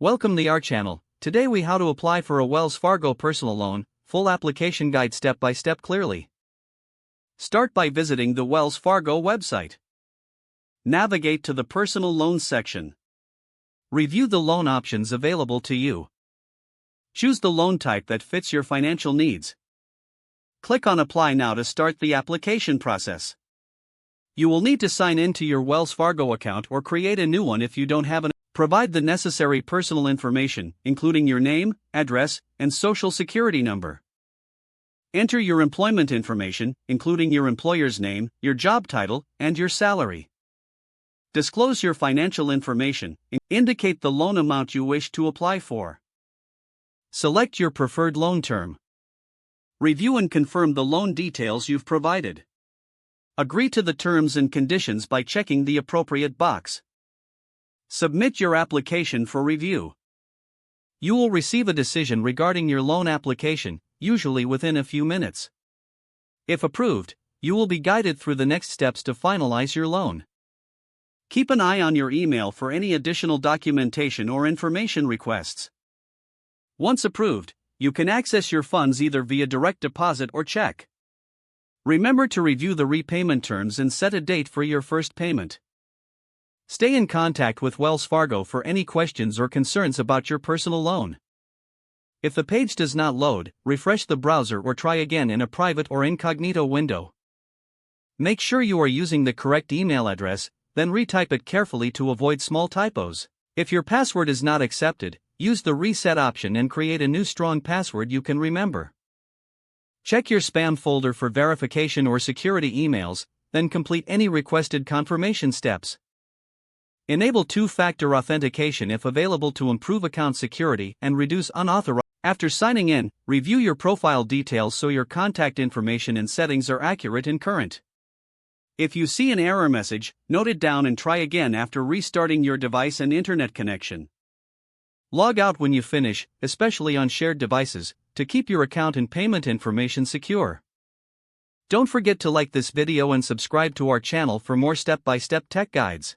Welcome to our channel. Today we how to apply for a Wells Fargo personal loan, full application guide step by step clearly. Start by visiting the Wells Fargo website. Navigate to the personal loans section. Review the loan options available to you. Choose the loan type that fits your financial needs. Click on Apply Now to start the application process. You will need to sign in to your Wells Fargo account or create a new one if you don't have an. Provide the necessary personal information, including your name, address, and social security number. Enter your employment information, including your employer's name, your job title, and your salary. Disclose your financial information. Indicate the loan amount you wish to apply for. Select your preferred loan term. Review and confirm the loan details you've provided. Agree to the terms and conditions by checking the appropriate box. Submit your application for review. You will receive a decision regarding your loan application, usually within a few minutes. If approved, you will be guided through the next steps to finalize your loan. Keep an eye on your email for any additional documentation or information requests. Once approved, you can access your funds either via direct deposit or check. Remember to review the repayment terms and set a date for your first payment. Stay in contact with Wells Fargo for any questions or concerns about your personal loan. If the page does not load, refresh the browser or try again in a private or incognito window. Make sure you are using the correct email address, then retype it carefully to avoid small typos. If your password is not accepted, use the reset option and create a new strong password you can remember. Check your spam folder for verification or security emails, then complete any requested confirmation steps. Enable two-factor authentication if available to improve account security and reduce unauthorized. After signing in, review your profile details so your contact information and settings are accurate and current. If you see an error message, note it down and try again after restarting your device and internet connection. Log out when you finish, especially on shared devices, to keep your account and payment information secure. Don't forget to like this video and subscribe to our channel for more step-by-step tech guides.